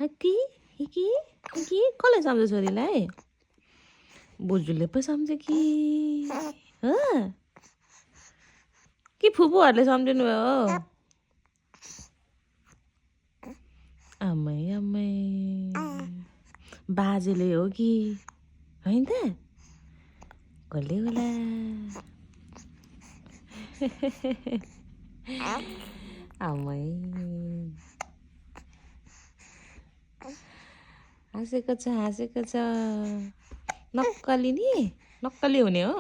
hockey Hicky Hicky कसले सम्झ्यो छोरीलाई बोजूले पो सम्झ्यो कि हो कि फुपूहरूले सम्झिनु भयो आमै आमै बाजेले हो कि होइन त कसले होला आमै हाँसेको छ नक्कली नि नक्कली हुने हो